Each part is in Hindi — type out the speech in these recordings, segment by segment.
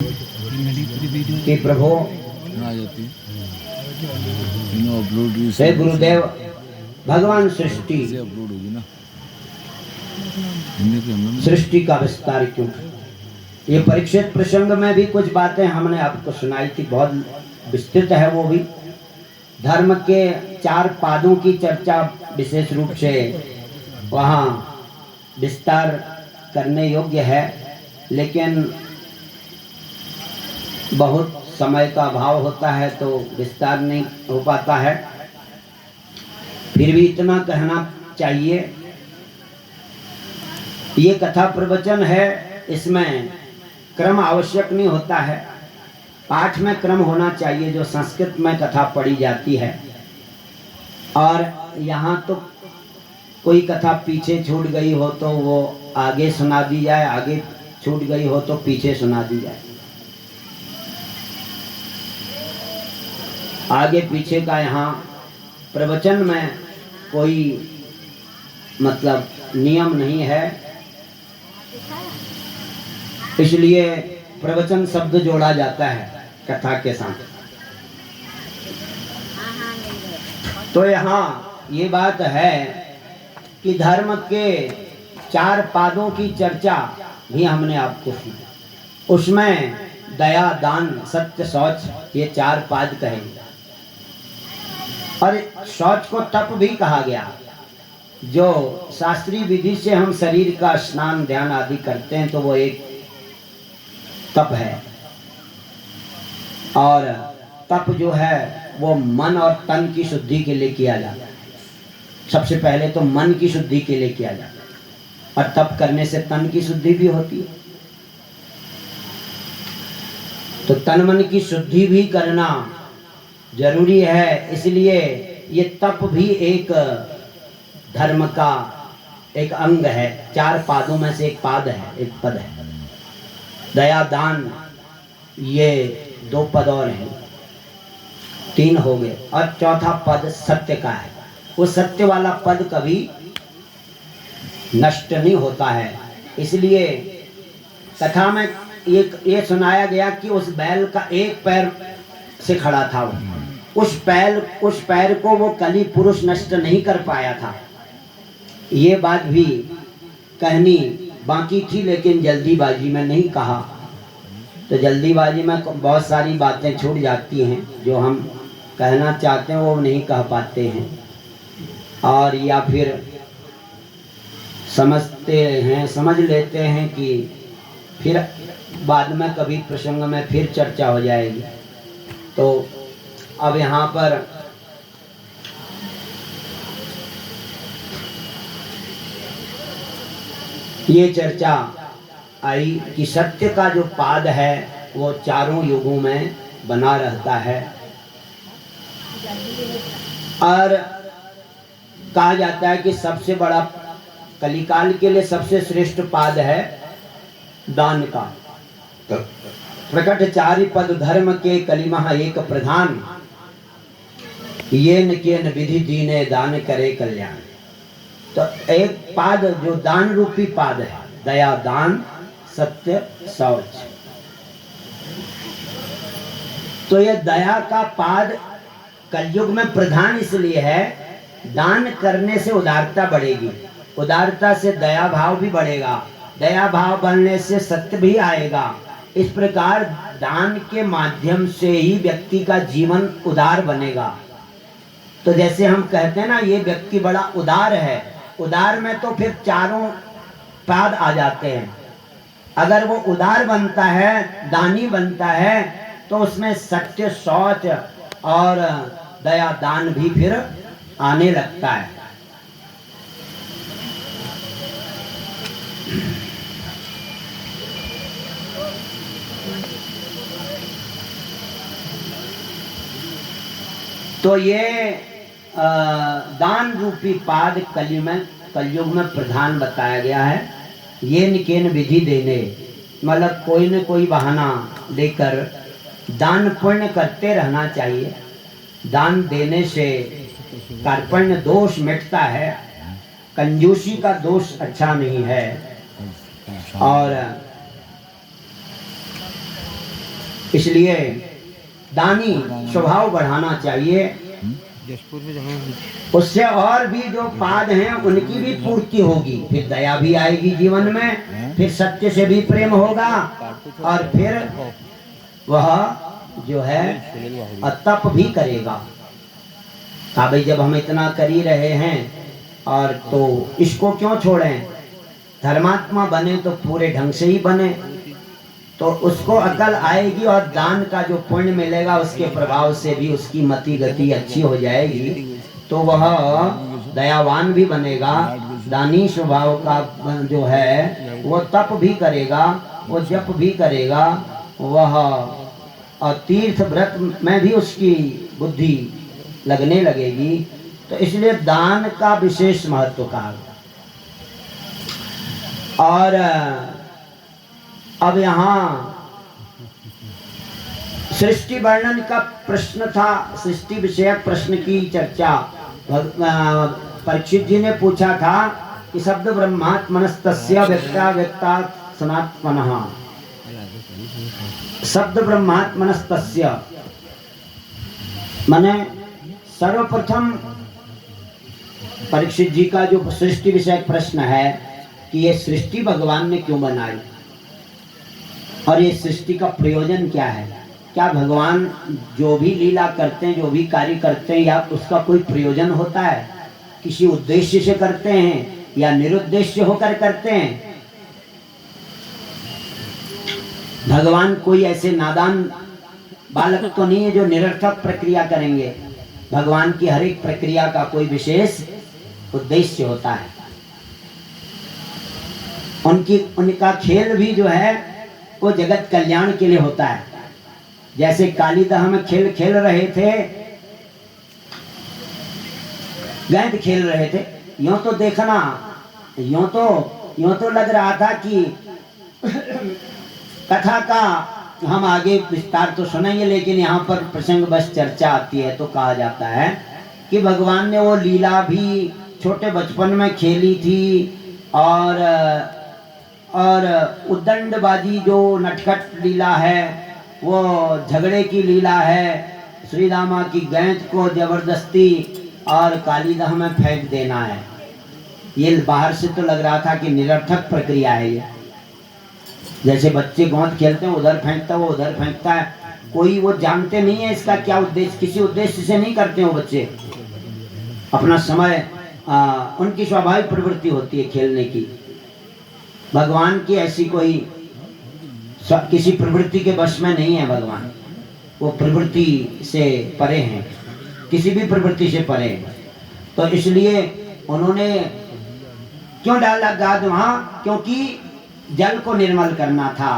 कि प्रभु हे गुरुदेव, भगवान सृष्टि का विस्तार क्यों? ये परीक्षित प्रसंग में भी कुछ बातें हमने आपको सुनाई थी, बहुत विस्तृत है वो भी। धर्म के 4 पादों की चर्चा विशेष रूप से वहाँ विस्तार करने योग्य है, लेकिन बहुत समय का अभाव होता है तो विस्तार नहीं हो पाता है। फिर भी इतना कहना चाहिए, ये कथा प्रवचन है, इसमें क्रम आवश्यक नहीं होता है। पाठ में क्रम होना चाहिए जो संस्कृत में कथा पढ़ी जाती है, और यहाँ तो कोई कथा पीछे छूट गई हो तो वो आगे सुना दी जाए, आगे छूट गई हो तो पीछे सुना दी जाए। आगे पीछे का यहाँ प्रवचन में कोई मतलब नियम नहीं है, इसलिए प्रवचन शब्द जोड़ा जाता है कथा के साथ। तो यहाँ ये बात है कि धर्म के 4 पादों की चर्चा भी हमने आपको की, उसमें दया, दान, सत्य, शौच, ये 4 पाद कहेंगे। और शौच को तप भी कहा गया, जो शास्त्रीय विधि से हम शरीर का स्नान ध्यान आदि करते हैं तो वो एक तप है। और तप जो है वो मन और तन की शुद्धि के लिए किया जाता है। सबसे पहले तो मन की शुद्धि के लिए किया जाता है, और तप करने से तन की शुद्धि भी होती है। तो तन मन की शुद्धि भी करना जरूरी है, इसलिए ये तप भी एक धर्म का एक अंग है। 4 पादों में से एक पाद है, एक पद है। दया, दान, ये 2 पद और हैं, 3 हो गए। और चौथा पद सत्य का है। वो सत्य वाला पद कभी नष्ट नहीं होता है, इसलिए कथा में ये सुनाया गया कि उस बैल का एक पैर से खड़ा था वो। उस पैर को वो कली पुरुष नष्ट नहीं कर पाया था। ये बात भी कहनी बाकी थी, लेकिन जल्दीबाजी में नहीं कहा। तो जल्दीबाजी में बहुत सारी बातें छूट जाती हैं, जो हम कहना चाहते हैं वो नहीं कह पाते हैं, और या फिर समझ लेते हैं कि फिर बाद में कभी प्रसंग में फिर चर्चा हो जाएगी। तो अब यहाँ पर ये चर्चा आई कि सत्य का जो पाद है वो 4 युगों में बना रहता है, और कहा जाता है कि सबसे बड़ा कलिकाल के लिए सबसे श्रेष्ठ पाद है दान का। प्रकट 4 पद धर्म के कलिमह एक प्रधान, येन केन विधि दीने दान करे कल्याण। तो एक पाद जो दान रूपी पाद है, दया, दान, सत्य, शौच। तो ये दया का पाद कलयुग में प्रधान इसलिए है, दान करने से उदारता बढ़ेगी, उदारता से दया भाव भी बढ़ेगा, दया भाव बढ़ने से सत्य भी आएगा। इस प्रकार दान के माध्यम से ही व्यक्ति का जीवन उदार बनेगा। तो जैसे हम कहते हैं ना, ये व्यक्ति बड़ा उदार है, उदार में तो फिर 4 पाद आ जाते हैं। अगर वो उदार बनता है, दानी बनता है, तो उसमें सत्य, शौच और दया, दान भी फिर आने लगता है। तो ये दान रूपी पाद कलयुग में प्रधान बताया गया है। ये निकेन विधि देने, मतलब कोई न कोई बहाना लेकर दान पुण्य करते रहना चाहिए। दान देने से कार्पण्य दोष मिटता है, कंजूसी का दोष अच्छा नहीं है। और इसलिए दानी स्वभाव बढ़ाना चाहिए, उससे और भी जो पाद हैं उनकी भी पूर्ति होगी, फिर दया भी आएगी जीवन में, फिर सत्य से भी प्रेम होगा, और फिर वह जो है तप भी करेगा। हाँ भाई, जब हम इतना कर ही रहे हैं और तो इसको क्यों छोड़ें, धर्मात्मा बने तो पूरे ढंग से ही बने, तो उसको अकल आएगी और दान का जो पुण्य मिलेगा उसके प्रभाव से भी उसकी मति गति अच्छी हो जाएगी, तो वह दयावान भी बनेगा, दानी स्वभाव का जो है वो तप भी करेगा, वो जप भी करेगा, वह तीर्थ व्रत में भी उसकी बुद्धि लगने लगेगी। तो इसलिए दान का विशेष महत्व कहा। और अब यहाँ सृष्टि वर्णन का प्रश्न था, सृष्टि विषयक प्रश्न की चर्चा परीक्षित जी ने पूछा था कि शब्द ब्रह्मात्मनस्तस्य व्यक्ता व्यक्ता सनात्मनः, शब्द ब्रह्मात्मनस्तस्य माने सर्वप्रथम परीक्षित जी का जो सृष्टि विषयक प्रश्न है कि ये सृष्टि भगवान ने क्यों बनाई और ये सृष्टि का प्रयोजन क्या है, क्या भगवान जो भी लीला करते हैं, जो भी कार्य करते हैं, या उसका कोई प्रयोजन होता है, किसी उद्देश्य से करते हैं या निरुद्देश्य होकर करते हैं। भगवान कोई ऐसे नादान बालक तो नहीं है जो निरर्थक प्रक्रिया करेंगे, भगवान की हर एक प्रक्रिया का कोई विशेष उद्देश्य होता है। उनका खेल भी जो है वो जगत कल्याण के लिए होता है। जैसे कालीदह में खेल रहे थे, गेंद खेल रहे थे, यूं तो देखना, यूं तो लग रहा था कि कथा का हम आगे विस्तार तो सुनेंगे, लेकिन यहाँ पर प्रसंग बस चर्चा आती है तो कहा जाता है कि भगवान ने वो लीला भी छोटे बचपन में खेली थी, और उद्दंडबाजी जो नटखट लीला है, वो झगड़े की लीला है, श्री रामा की गेंद को जबरदस्ती और कालीदह में फेंक देना है। ये बाहर से तो लग रहा था कि निरर्थक प्रक्रिया है ये, जैसे बच्चे गेंद खेलते हैं, उधर फेंकता है वो उधर फेंकता है, कोई वो जानते नहीं है इसका क्या उद्देश्य, किसी उद्देश्य से नहीं करते वो बच्चे, अपना समय उनकी स्वाभाविक प्रवृत्ति होती है खेलने की। भगवान की ऐसी कोई किसी प्रवृत्ति के वश में नहीं है, भगवान वो प्रवृत्ति से परे हैं, किसी भी प्रवृत्ति से परे हैं। तो इसलिए उन्होंने क्यों डाला गाद वहां, क्योंकि जल को निर्मल करना था,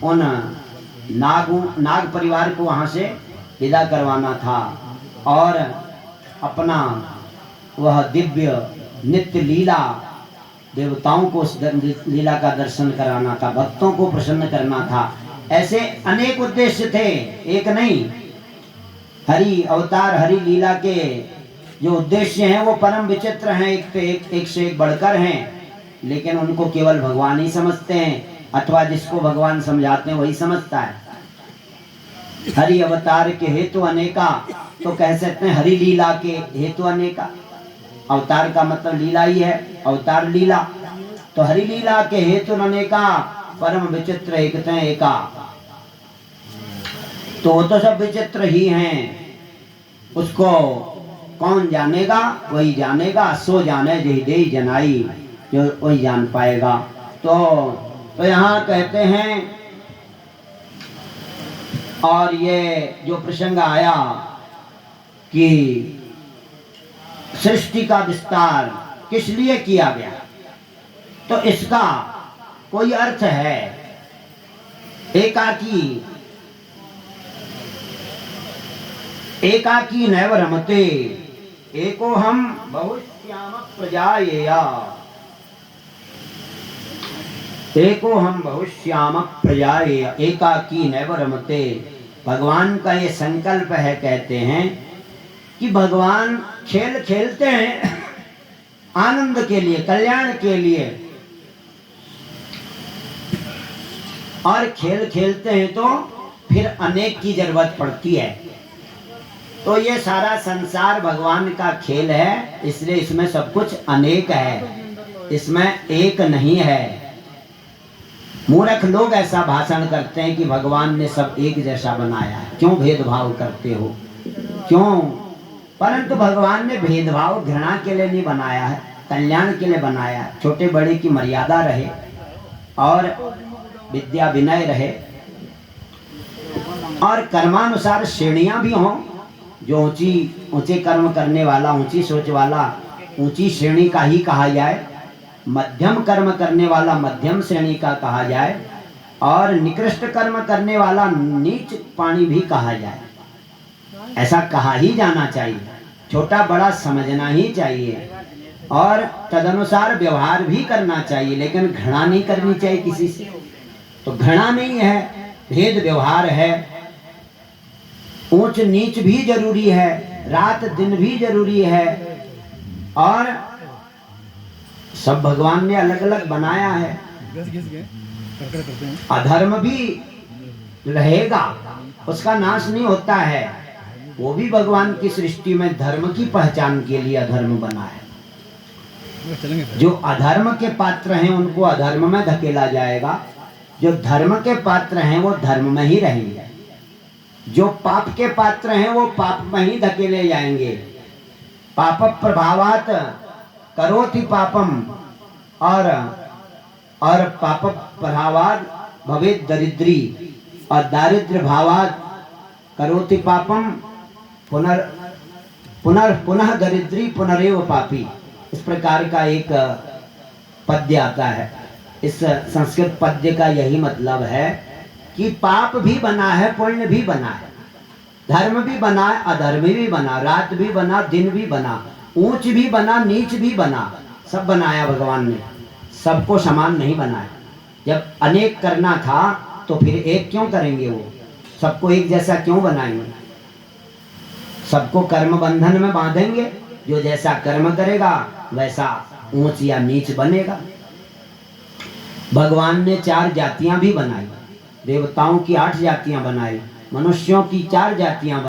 उन नाग परिवार को वहां से विदा करवाना था, और अपना वह दिव्य नित्य लीला देवताओं को उस लीला का दर्शन कराना था, भक्तों को प्रसन्न करना था। ऐसे अनेक उद्देश्य थे, एक नहीं। हरि अवतार, हरि लीला के जो उद्देश्य हैं वो परम विचित्र हैं, एक से एक बढ़कर हैं, लेकिन उनको केवल भगवान ही समझते हैं, अथवा जिसको भगवान समझाते हैं वही समझता है। हरि अवतार के हेतु अनेका, तो कह सकते हैं हरि लीला के हेतु अनेका। अवतार का मतलब लीला ही है, अवतार लीला, तो हरि लीला के हेतु अनेका, परम विचित्र एकते एका। तो वो तो सब विचित्र ही हैं, उसको कौन जानेगा, वही जानेगा, सो जाने जही दे जनाई, जो वही जान पाएगा। तो यहाँ कहते हैं, और ये जो प्रसंग आया कि सृष्टि का विस्तार किस लिए किया गया, तो इसका कोई अर्थ है। एकाकी नैव रमते, एको हम बहुश्यामः प्रजायेया, एको हम बहुश्यामः प्रजायेया, एकाकी नैव रमते। भगवान का ये संकल्प है, कहते हैं कि भगवान खेल खेलते हैं आनंद के लिए, कल्याण के लिए, और खेल खेलते हैं तो फिर अनेक की जरूरत पड़ती है। तो ये सारा संसार भगवान का खेल है, इसलिए इसमें सब कुछ अनेक है, इसमें एक नहीं है। मूर्ख लोग ऐसा भाषण करते हैं कि भगवान ने सब एक जैसा बनाया है, क्यों भेदभाव करते हो, क्यों? परंतु भगवान ने भेदभाव घृणा के लिए नहीं बनाया है, कल्याण के लिए बनाया है। छोटे बड़े की मर्यादा रहे और विद्या विनय रहे और कर्मानुसार श्रेणियां भी हों। जो ऊंचे कर्म करने वाला, ऊंची सोच वाला ऊंची श्रेणी का ही कहा जाए, मध्यम कर्म करने वाला मध्यम श्रेणी का कहा जाए और निकृष्ट कर्म करने वाला नीच पानी भी कहा जाए। ऐसा कहा ही जाना चाहिए, छोटा बड़ा समझना ही चाहिए और तदनुसार व्यवहार भी करना चाहिए, लेकिन घृणा नहीं करनी चाहिए किसी से। तो घृणा नहीं है, भेद व्यवहार है। ऊंच नीच भी जरूरी है, रात दिन भी जरूरी है और सब भगवान ने अलग अलग बनाया है। अधर्म भी रहेगा, उसका नाश नहीं होता है, वो भी भगवान की सृष्टि में धर्म की पहचान के लिए अधर्म बना है। जो अधर्म के पात्र हैं उनको अधर्म में धकेला जाएगा, जो धर्म के पात्र हैं वो धर्म में ही रहेंगे, जो पाप के पात्र हैं वो पाप में ही धकेले जाएंगे। पाप प्रभावात करोति पापम और पाप प्रभावात भवेत दरिद्री और दारिद्र्य भावात करोति पापम पुनः दरिद्री पुनरेव पापी। इस प्रकार का एक पद्य आता है। इस संस्कृत पद्य का यही मतलब है कि पाप भी बना है, पुण्य भी बना है, धर्म भी बना है, अधर्म भी बना, रात भी बना, दिन भी बना, ऊंच भी बना, नीच भी बना, सब बनाया भगवान ने, सबको समान नहीं बनाया। जब अनेक करना था तो फिर एक क्यों करेंगे, वो सबको एक जैसा क्यों बनाएंगे? सबको कर्म बंधन में बांधेंगे, जो जैसा कर्म करेगा वैसा ऊंच या नीच बनेगा। भगवान ने 4 जातियां भी बनाई, देवताओं की 8 जातियां बनाई, मनुष्यों की 4 जातियां